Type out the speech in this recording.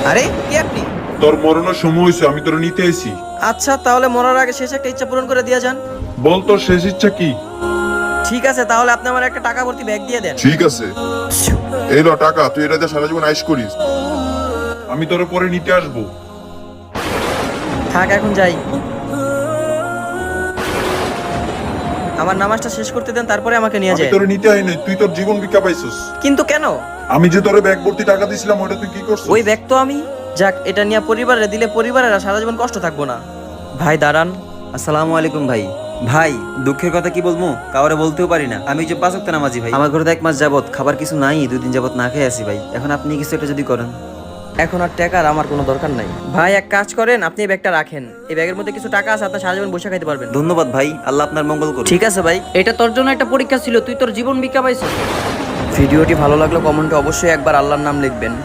আরে কি আপনি? তোর মরণের সময় হয়েছে, আমি তোর নিতে আইছি। আচ্ছা তাহলে মরার আগে শেষ একটা ইচ্ছা পূরণ করে দিয়ে যান। বল তোর শেষ ইচ্ছা কি? ঠিক আছে তাহলে আপনি আমার একটা টাকা ভর্তি ব্যাগ দিয়ে দেন। ঠিক আছে, এই ল টাকা, তুই এটা দিয়ে সারা জীবন আইস করিস। আমি তোর পরে নিতে আসবো। থাক এখন যাই। আমার নামাজটা শেষ করতে দেন, তারপরে আমাকে নিয়ে আমি যায়। তোর নিতে আই নাই, তুই তোর জীবন ভিক্ষা পাইছিস। কিন্তু কেন? আমি যে তোর ব্যাগ ভর্তি টাকা দিছিলাম, ওটা তুই কি করছিস? ওই ব্যাগ তো আমি, যাক এটা নিয়ে পরিবারে দিলে পরিবারেরা সারা জীবন কষ্ট থাকবো না। ভাই দাঁড়ান। আসসালামু আলাইকুম ভাই। ভাই দুঃখের কথা কি বলবো, কাউরে বলতেও পারি না। আমি যে 5 ওয়াক্ত নামাজি ভাই। আমার ঘরে তো 1 মাস যাবত খাবার কিছু নাই, 2 দিন যাবত না খেয়ে আছি ভাই। এখন আপনি কিছু একটা যদি করেন। এখন আর টাকার আমার কোনো দরকার নাই ভাই, এক কাজ করেন, আপনি এই ব্যাগটা রাখেন। এই ব্যাগের মধ্যে কিছু টাকা আছে, আপনি সারা জীবন বসে খাইতে পারবেন। ধন্যবাদ ভাই, আল্লাহ আপনার মঙ্গল করুন। ঠিক আছে ভাই। এটা তোর জন্য একটা পরীক্ষা ছিল, তুই তোর জীবন ভিক্ষা পাইছিস। ভিডিওটি ভালো লাগলে কমেন্টে অবশ্যই একবার আল্লাহর নাম লিখবেন।